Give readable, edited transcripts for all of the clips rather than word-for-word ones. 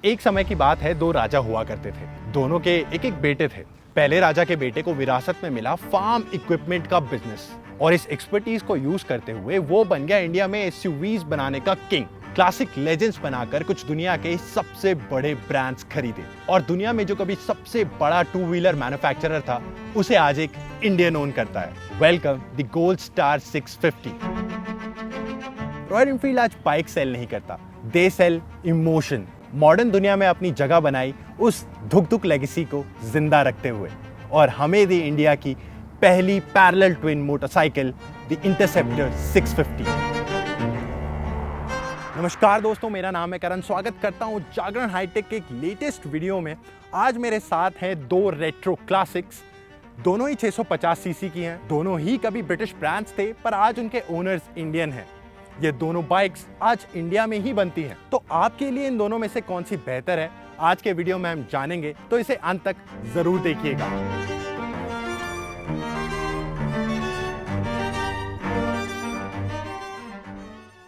एक समय की बात है, दो राजा हुआ करते थे। दोनों के एक एक बेटे थे। पहले राजा के बेटे को विरासत में मिला फार्म इक्विपमेंट का बिजनेस और इस एक्सपर्टीज को यूज करते हुए वो बन गया इंडिया में एसयूवीज बनाने का किंग। क्लासिक लेजेंड्स बनाकर कुछ दुनिया के सबसे बड़े ब्रांड्स खरीदे और दुनिया में जो कभी सबसे बड़ा टू व्हीलर मैन्युफैक्चरर था उसे आज एक इंडियन ओन करता है। Welcome the gold star 650। Royal Enfield आज बाइक सेल नहीं करता, दे सेल इमोशन। मॉडर्न दुनिया में अपनी जगह बनाई उस धुक धुक लेगेसी को जिंदा रखते हुए और हमें दी इंडिया की पहली parallel twin motorcycle the interceptor 650। नमस्कार दोस्तों, मेरा नाम है करण। स्वागत करता हूं जागरण हाईटेक के एक लेटेस्ट वीडियो में। आज मेरे साथ हैं दो रेट्रो क्लासिक्स। दोनों ही 650 सीसी की हैं। दोनों ही कभी ब्रिटिश ब्रांड्स थे पर आज उनके ओनर्स इंडियन हैं। ये दोनों बाइक्स आज इंडिया में ही बनती हैं। तो आपके लिए इन दोनों में से कौन सी बेहतर है, आज के वीडियो में हम जानेंगे, तो इसे अंत तक जरूर देखिएगा।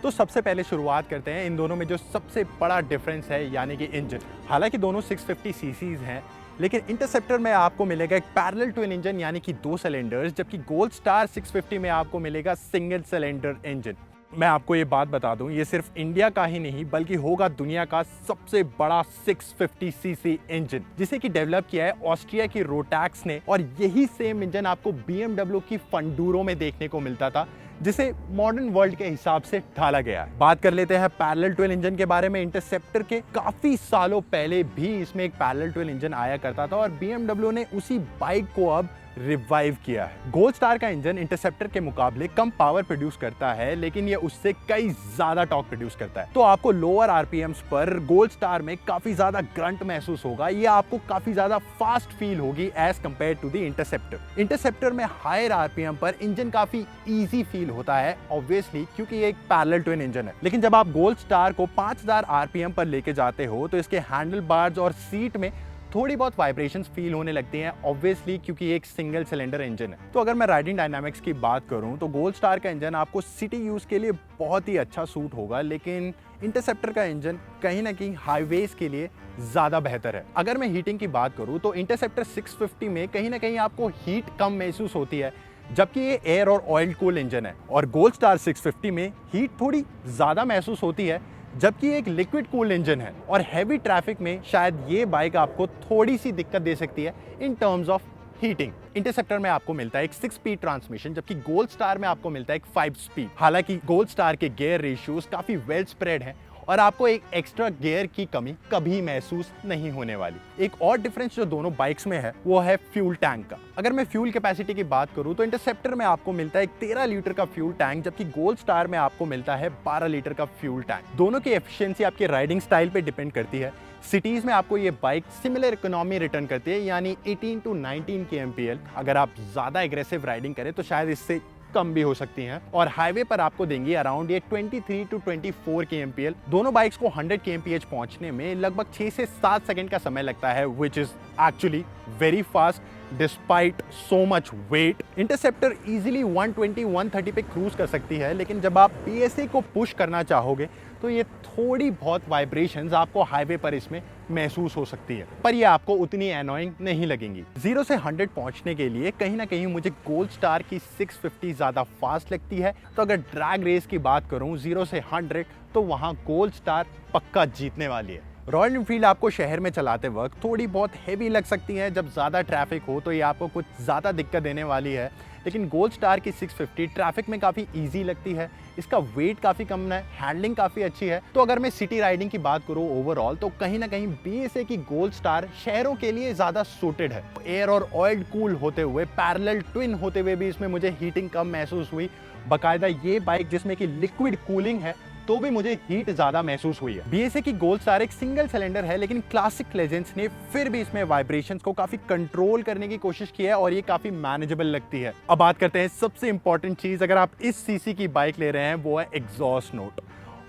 तो सबसे पहले शुरुआत करते हैं इन दोनों में जो सबसे बड़ा डिफरेंस है, यानी कि इंजन। हालांकि दोनों 650 सीसीज हैं, लेकिन इंटरसेप्टर में आपको मिलेगा एक पैरेलल ट्विन इंजन यानी कि 2 सिलेंडर्स, जबकि गोल्ड स्टार 650 में आपको मिलेगा सिंगल सिलेंडर इंजन। मैं आपको ये बात बता दूं, ये सिर्फ इंडिया का ही नहीं बल्कि होगा दुनिया का सबसे बड़ा 650 सीसी इंजन, जिसे कि डेवलप किया है ऑस्ट्रिया की रोटैक्स ने। और यही सेम इंजन आपको BMW की फंडूरो में देखने को मिलता था, जिसे मॉडर्न वर्ल्ड के हिसाब से ढाला गया है। बात कर लेते हैं पैरेलल ट्विन इंजन के बारे में। इंटरसेप्टर के काफी सालों पहले भी इसमें एक पैरेलल ट्विन इंजन आया करता था और BMW ने उसी बाइक को अब रिवाइव किया है। गोल्ड स्टार का इंजन इंटरसेप्टर के मुकाबले कम पावर प्रोड्यूस करता है, लेकिन ये उससे कई ज्यादा टॉर्क प्रोड्यूस करता है। तो आपको लोअर आरपीएम्स पर गोल्ड स्टार में काफी ज्यादा ग्रंट महसूस होगा। ये आपको काफी ज्यादा फास्ट फील होगी as compare to the interceptor. Interceptor में हायर आरपीएम पर इंजन काफी इजी फील होता है, ऑब्वियसली, क्योंकि ये एक पैरेलल ट्विन इंजन है। लेकिन जब आप गोल्ड स्टार को 5000 आरपीएम पर लेके जाते हो तो इसके हैंडल बार्स और सीट में थोड़ी बहुत वाइब्रेशंस फील होने लगती हैं, ऑब्वियसली, क्योंकि ये एक सिंगल सिलेंडर इंजन है। तो अगर मैं राइडिंग डायनामिक्स की बात करूं तो गोल्ड स्टार का इंजन आपको सिटी यूज के लिए बहुत ही अच्छा सूट होगा, लेकिन इंटरसेप्टर का इंजन कहीं ना कहीं हाईवेज के लिए ज्यादा बेहतर है। अगर मैं हीटिंग की बात करूं तो इंटरसेप्टर 650 में कहीं ना कहीं आपको हीट कम महसूस होती है, जबकि ये एयर और ऑयल कूल इंजन है। और गोल्ड स्टार 650 में हीट थोड़ी ज्यादा महसूस होती है, जबकि एक लिक्विड कूल इंजन है। और हैवी ट्रैफिक में शायद ये बाइक आपको थोड़ी सी दिक्कत दे सकती है इन टर्म्स ऑफ हीटिंग। इंटरसेप्टर में आपको मिलता है एक 6 स्पीड ट्रांसमिशन, जबकि गोल्ड स्टार में आपको मिलता है एक 5 स्पीड। हालांकि गोल्ड स्टार के गियर रेशियोज काफी वेल स्प्रेड हैं और आपको एक एक्स्ट्रा गियर की कमी कभी महसूस नहीं होने वाली। एक और डिफरेंस जो दोनों बाइक्स में है वो है फ्यूल टैंक का। अगर मैं फ्यूल कैपेसिटी की बात करूं तो इंटरसेप्टर में आपको मिलता है एक 13 लीटर का फ्यूल टैंक, जबकि गोल्ड स्टार में आपको मिलता है 12 लीटर का फ्यूल टैंक। दोनों की एफिशिएंसी आपके राइडिंग स्टाइल पे डिपेंड करती है। सिटीज में आपको ये बाइक सिमिलर इकोनॉमी रिटर्न करती है, यानी 18 to 19 kmpl। अगर आप ज्यादा एग्रेसिव राइडिंग करें तो शायद इससे कम भी हो सकती हैं, और हाईवे पर आपको देंगी अराउंड ये 23 to 24 kmpl। दोनों बाइक्स को 100 kmph पहुंचने में लगभग 6 से 7 सेकंड का समय लगता है, which is actually very fast despite so much weight. Interceptor easily 120-130 पे क्रूज कर सकती है, लेकिन जब आप PSA को पुश करना चाहोगे तो ये थोड़ी बहुत वाइब्रेशंस आपको हाईवे पर इसमें महसूस हो सकती है, पर ये आपको उतनी एनोइंग नहीं लगेंगी। 0 से 100 पहुंचने के लिए कहीं ना कहीं मुझे गोल्ड स्टार की 650 ज्यादा फास्ट लगती है। तो अगर ड्रैग रेस की बात करूं 0 से 100, तो वहां गोल्ड स्टार पक्का जीतने वाली है। रॉयल एनफील्ड आपको शहर में चलाते वक्त थोड़ी बहुत हैवी लग सकती है। जब ज़्यादा ट्रैफिक हो तो ये आपको कुछ ज़्यादा दिक्कत देने वाली है, लेकिन गोल्ड स्टार की 650 ट्रैफिक में काफ़ी इजी लगती है। इसका वेट काफ़ी कम है, हैंडलिंग काफ़ी अच्छी है। तो अगर मैं सिटी राइडिंग की बात करूँ ओवरऑल, तो कहीं ना कहीं BSA की गोल्ड स्टार शहरों के लिए ज़्यादा सूटेड है। एयर और ऑयल कूल होते हुए, पैरेलल ट्विन होते हुए भी इसमें मुझे हीटिंग कम महसूस हुई। बाकायदा ये बाइक जिसमें कि लिक्विड कूलिंग है तो भी मुझे हीट ज्यादा महसूस हुई है। BSA की गोल्ड स्टार एक सिंगल सिलेंडर है, लेकिन क्लासिक लेजेंड्स ने फिर भी इसमें वाइब्रेशंस को काफी कंट्रोल करने की कोशिश की है और ये काफी मैनेजेबल लगती है। अब बात करते हैं सबसे इंपॉर्टेंट चीज, अगर आप इस सीसी की बाइक ले रहे हैं, वो है एग्जॉस्ट नोट।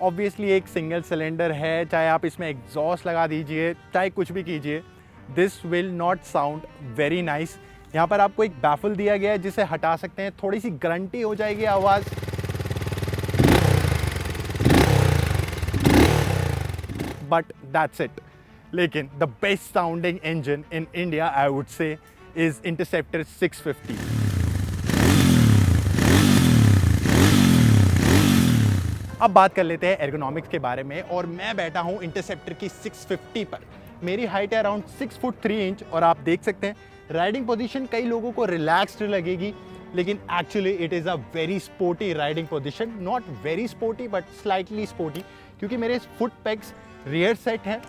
ऑब्वियसली एक सिंगल सिलेंडर है, चाहे आप इसमें एग्जॉस्ट लगा दीजिए, चाहे कुछ भी कीजिए, this will not sound very nice. यहाँ पर आपको एक बैफल दिया गया है जिसे हटा सकते हैं, थोड़ी सी ग्रंटी हो जाएगी आवाज, बट दैट्स इट। लेकिन the best sounding engine in India I would say is interceptor 650। अब बात कर लेते हैं एर्गोनॉमिक्स के बारे में, और मैं बैठा हूं इंटरसेप्टर की 650 पर। मेरी हाइट है अराउंड 6 फुट 3 इंच, और आप देख सकते हैं राइडिंग पोजीशन कई लोगों को रिलैक्स्ड लगेगी, लेकिन actually it is a very sporty riding position. Not very sporty but slightly sporty, क्योंकि मेरे फुट पेग्स रियर सेट हैं,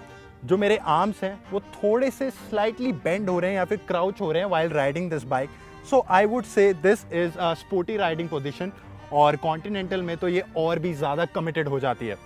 जो मेरे आर्म्स हैं वो थोड़े से स्लाइटली बेंड हो रहे हैं या फिर क्राउच हो रहे हैं while riding this bike. So I would say this is a sporty riding position, और कॉन्टिनेंटल में तो ये और भी ज़्यादा कमिटेड हो जाती है।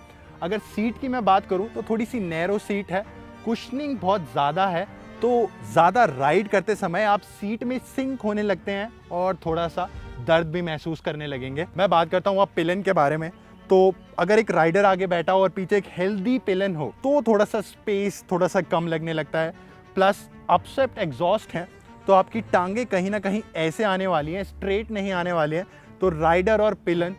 अगर सीट की मैं बात करूँ तो थोड़ी सी नैरो सीट है, कुशनिंग बहुत ज़्यादा है, तो ज़्यादा राइड करते समय आप सीट में सिंक होने लगते हैं और थोड़ा सा दर्द भी महसूस करने लगेंगे। मैं बात करता हूँ अब पिलन के बारे में, तो अगर एक राइडर आगे बैठा हो और पीछे एक हेल्दी पिलन हो तो थोड़ा सा स्पेस थोड़ा सा कम लगने लगता है। प्लस अपस्वेप्ट एग्जॉस्ट हैं, तो आपकी टांगे कहीं ना कहीं ऐसे आने वाली हैं, स्ट्रेट नहीं आने वाली हैं, तो राइडर और पिलन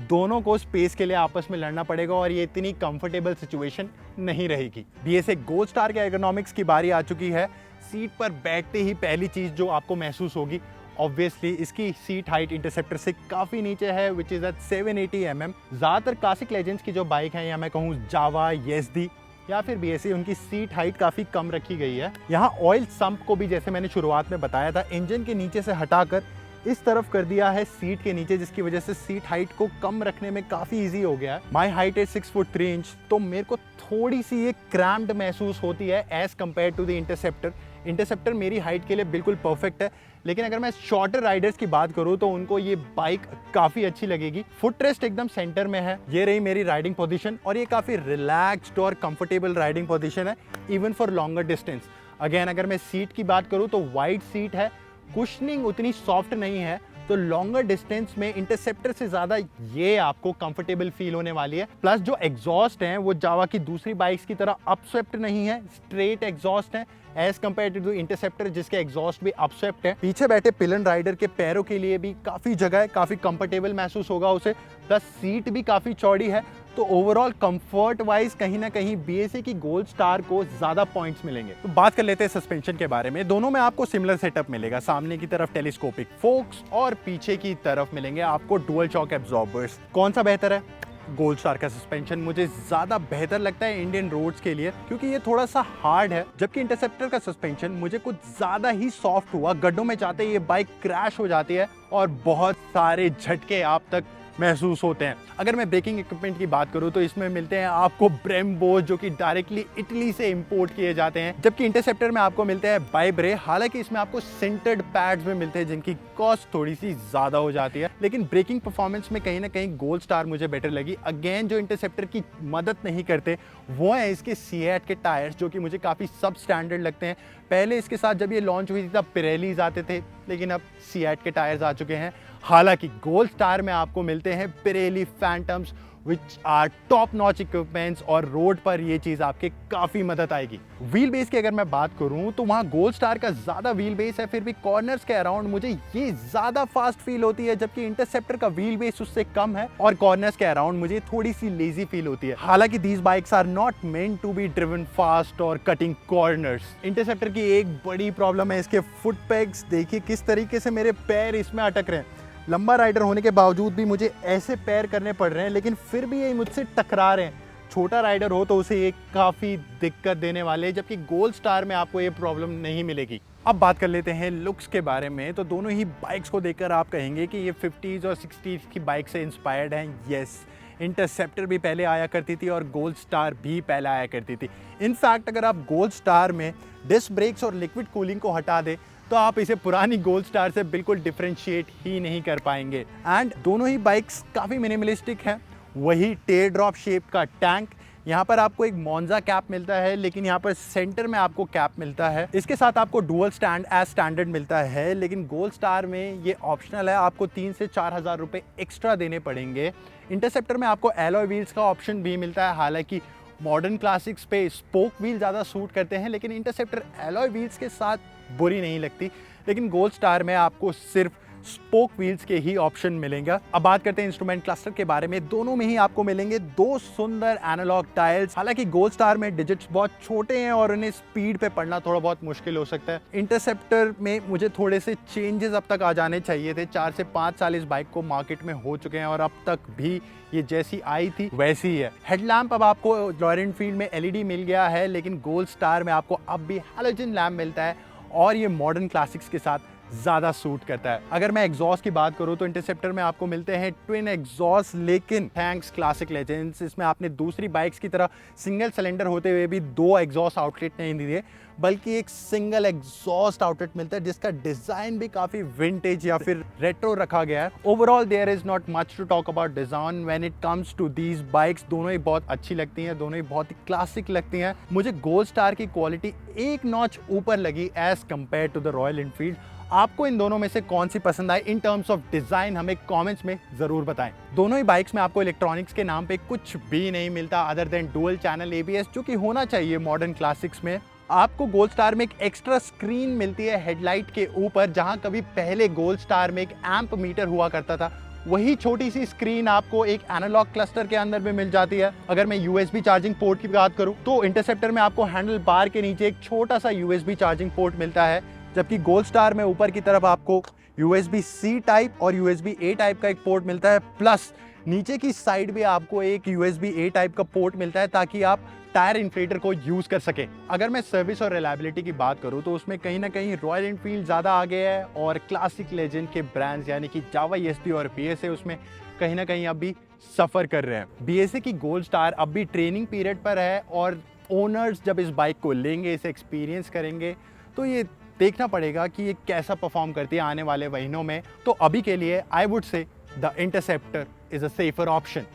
दोनों को स्पेस के लिए आपस में लड़ना पड़ेगा, और ये इतनी कंफर्टेबल सिचुएशन नहीं रहेगी। BSA गोल्ड स्टार के एर्गोनॉमिक्स की बारी आ चुकी है। सीट पर बैठते ही पहली चीज़ जो आपको महसूस होगी, ऑब्वियसली इसकी सीट हाइट इंटरसेप्टर से काफ़ी नीचे है, विच इज़ एट 780 mm। ज़्यादातर क्लासिक लेजेंड्स की जो बाइक है, या मैं कहूँ जावा, येज़दी या फिर BSA, उनकी सीट हाइट काफ़ी कम रखी गई है। यहाँ ऑयल सम्प को भी, जैसे मैंने शुरुआत में बताया था, इंजन के नीचे से हटाकर इस तरफ कर दिया है सीट के नीचे, जिसकी वजह से सीट हाइट को कम रखने में काफ़ी इजी हो गया है। My height is 6 foot 3 inch, तो मेरे को थोड़ी सी ये क्रैम्प्ड महसूस होती है as compare to the interceptor. Interceptor मेरी हाइट के लिए बिल्कुल परफेक्ट है, लेकिन अगर मैं शॉर्टर राइडर्स की बात करूं तो उनको ये बाइक काफ़ी अच्छी लगेगी। फुट रेस्ट एकदम सेंटर में है। ये रही मेरी राइडिंग पोजीशन, और ये काफ़ी रिलैक्स्ड और कंफर्टेबल राइडिंग पोजीशन है even for longer distance. Again अगर मैं सीट की बात करूं तो वाइड सीट है, कुशनिंग उतनी सॉफ्ट नहीं है, तो लॉन्गर डिस्टेंस में इंटरसेप्टर से ज़्यादा ये आपको कंफर्टेबल फील होने वाली है। प्लस जो एग्जॉस्ट हैं वो जावा की दूसरी बाइक्स की तरह अपस्वेप्ट नहीं है, स्ट्रेट एग्जॉस्ट है एज कम्पेयर टू इंटरसेप्टर, जिसके एग्जॉस्ट भी अपस्वेप्ट है। पीछे बैठे पिलन राइडर के पैरों के लिए भी काफ़ी जगह है, काफ़ी कंफर्टेबल महसूस होगा उसे। प्लस सीट भी काफ़ी चौड़ी है, तो ओवरऑल कंफर्ट वाइज कहीं ना कहीं BSA की गोल्ड स्टार को ज़्यादा पॉइंट्स मिलेंगे। तो बात कर लेते हैं सस्पेंशन के बारे में। दोनों में आपको सिमिलर सेटअप मिलेगा। सामने की तरफ टेलीस्कोपिक फोक्स और पीछे की तरफ मिलेंगे आपको डुअल शॉक एब्जॉर्बर्स। कौन सा बेहतर है? गोल्ड स्टार का सस्पेंशन मुझे ज़्यादा बेहतर लगता है इंडियन रोड्स के लिए, क्योंकि ये थोड़ा सा हार्ड है, जबकि इंटरसेप्टर का सस्पेंशन मुझे कुछ ज़्यादा ही सॉफ्ट हुआ। गड्ढों में जाते ही ये बाइक क्रैश हो जाती है और बहुत सारे झटके आप तक महसूस होते हैं। अगर मैं ब्रेकिंग इक्विपमेंट की बात करूं तो इसमें मिलते हैं आपको ब्रेम्बो, जो कि डायरेक्टली इटली से इंपोर्ट किए जाते हैं, जबकि इंटरसेप्टर में आपको मिलते हैं बाइब्रे। हालांकि इसमें आपको सिंटेड पैड्स में मिलते हैं, जिनकी कॉस्ट थोड़ी सी ज़्यादा हो जाती है, लेकिन ब्रेकिंग परफॉर्मेंस में कहीं ना कहीं गोल्ड स्टार मुझे बेटर लगी। अगेन जो इंटरसेप्टर की मदद नहीं करते वो है इसके सीएट के टायर्स, जो कि मुझे काफ़ी सब स्टैंडर्ड लगते हैं। पहले इसके साथ जब ये लॉन्च हुई थी तब पिरेलीज आते थे, लेकिन अब सीएट के टायर्स आ चुके हैं। हालांकि गोल्ड स्टार में आपको मिलते हैं Pirelli Phantoms, which are top notch equipments, और रोड पर ये चीज़ आपके काफ़ी मदद आएगी। व्हील बेस की अगर मैं बात करूं तो वहाँ गोल्ड स्टार का ज़्यादा व्हील बेस है, फिर भी कॉर्नर्स के अराउंड मुझे ये ज़्यादा फास्ट फील होती है, जबकि इंटरसेप्टर का व्हील बेस उससे कम है और कॉर्नर्स के अराउंड मुझे थोड़ी सी लेजी फील होती है। हालांकि these bikes are not meant to be driven fast और कटिंग कॉर्नर्स। इंटरसेप्टर की एक बड़ी प्रॉब्लम है इसके फुट पेग्स। देखिए किस तरीके से मेरे पैर इसमें अटक रहे हैं। लंबा राइडर होने के बावजूद भी मुझे ऐसे पैर करने पड़ रहे हैं, लेकिन फिर भी ये मुझसे टकरा रहे हैं। छोटा राइडर हो तो उसे ये काफ़ी दिक्कत देने वाले हैं, जबकि गोल्ड स्टार में आपको ये प्रॉब्लम नहीं मिलेगी। अब बात कर लेते हैं लुक्स के बारे में। तो दोनों ही बाइक्स को देखकर आप कहेंगे कि ये 50s और 60s की बाइक से इंस्पायर्ड हैं। येस, इंटरसेप्टर भी पहले आया करती थी और गोल्ड स्टार भी पहले आया करती थी। इनफैक्ट अगर आप गोल्ड स्टार में डिस्क ब्रेक्स और लिक्विड कूलिंग को हटा दें तो आप इसे पुरानी गोल्ड स्टार से बिल्कुल डिफरेंशिएट ही नहीं कर पाएंगे। एंड दोनों ही बाइक्स काफ़ी मिनिमलिस्टिक हैं। वही टेयर ड्रॉप शेप का टैंक, यहाँ पर आपको एक मोन्जा कैप मिलता है, लेकिन यहाँ पर सेंटर में आपको कैप मिलता है। इसके साथ आपको डुअल स्टैंड एज स्टैंडर्ड मिलता है, लेकिन गोल्ड स्टार में ये ऑप्शनल है, आपको 3 से 4 हज़ार रुपये एक्स्ट्रा देने पड़ेंगे। इंटरसेप्टर में आपको एलॉय व्हील्स का ऑप्शन भी मिलता है। हालांकि मॉडर्न क्लासिक्स पे स्पोक व्हील ज़्यादा सूट करते हैं, लेकिन इंटरसेप्टर एलॉय व्हील्स के साथ बुरी नहीं लगती। लेकिन गोल्ड स्टार में आपको सिर्फ स्पोक व्हील्स के ही ऑप्शन मिलेंगे। अब बात करते हैं इंस्ट्रूमेंट क्लस्टर के बारे में। दोनों में ही आपको मिलेंगे दो सुंदर एनालॉग डायल्स। हालांकि गोल्ड स्टार में डिजिट्स बहुत छोटे हैं और उन्हें स्पीड पे पढ़ना थोड़ा बहुत मुश्किल हो सकता है। इंटरसेप्टर में मुझे थोड़े से चेंजेस अब तक आ जाने चाहिए थे। 4 से 5 साल इस बाइक को मार्केट में हो चुके हैं और अब तक भी ये जैसी आई थी वैसी ही है। हेडलैम्प अब आपको रॉयल एनफील्ड में एलईडी मिल गया है, लेकिन गोल्ड स्टार में आपको अब भी हैलोजन लैम्प मिलता है और ये मॉडर्न क्लासिक्स के साथ ज़्यादा सूट करता है। अगर मैं एग्जॉस्ट की बात करूं तो इंटरसेप्टर में आपको मिलते हैं ट्विन एग्जॉस्ट, लेकिन थैंक्स क्लासिक लेजेंड्स इसमें आपने दूसरी बाइक्स की तरह सिंगल सिलेंडर होते हुए भी दो एग्जॉस्ट आउटलेट नहीं दिए, बल्कि एक सिंगल एग्जॉस्ट आउटलेट मिलता है जिसका डिज़ाइन भी काफ़ी विंटेज या फिर रेट्रो रखा गया है। Overall there is not much to talk about design when it comes to these bikes. दोनों ही बहुत अच्छी लगती हैं, दोनों ही बहुत ही क्लासिक लगती हैं। मुझे गोल्ड स्टार की क्वालिटी एक नॉच ऊपर लगी as compare to the Royal Enfield. आपको इन दोनों में से कौन सी पसंद आई इन टर्म्स ऑफ डिजाइन हमें कमेंट्स में जरूर बताएं। दोनों ही बाइक्स में आपको इलेक्ट्रॉनिक्स के नाम पे कुछ भी नहीं मिलता other than dual channel ABS, जो कि होना चाहिए मॉडर्न क्लासिक्स में। आपको गोल्ड स्टार में एक एक्स्ट्रा स्क्रीन मिलती है हेडलाइट के ऊपर, जहां कभी पहले गोल्ड स्टार में एक एम्प मीटर हुआ करता था, वही छोटी सी स्क्रीन आपको एक एनालॉग क्लस्टर के अंदर भी मिल जाती है। अगर मैं यूएसबी चार्जिंग पोर्ट की बात करूं तो इंटरसेप्टर में आपको हैंडल बार के नीचे एक छोटा सा यूएसबी चार्जिंग पोर्ट मिलता है, जबकि गोल्ड स्टार में ऊपर की तरफ आपको USB-C टाइप और USB-A टाइप का एक पोर्ट मिलता है, प्लस नीचे की साइड भी आपको एक USB-A टाइप का पोर्ट मिलता है ताकि आप टायर इन्फ्लेटर को यूज कर सके। अगर मैं सर्विस और रिलायबिलिटी की बात करूं तो उसमें कहीं ना कहीं रॉयल एनफील्ड ज़्यादा आगे है और क्लासिक लेजेंड के ब्रांड्स यानी कि जावा ESP और BSA उसमें कहीं ना कहीं अब भी सफ़र कर रहे हैं। BSA की गोल्ड स्टार अब भी ट्रेनिंग पीरियड पर है और ओनर्स जब इस बाइक को लेंगे, इसे एक्सपीरियंस करेंगे, तो ये देखना पड़ेगा कि ये कैसा परफॉर्म करती है आने वाले महीनों में। तो अभी के लिए I would say the interceptor is a safer option.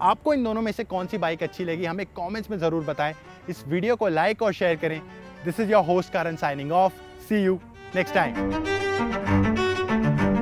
आपको इन दोनों में से कौन सी बाइक अच्छी लगी हमें कमेंट्स में ज़रूर बताएं। इस वीडियो को लाइक और शेयर करें। This is your host Karan signing off. See you next time.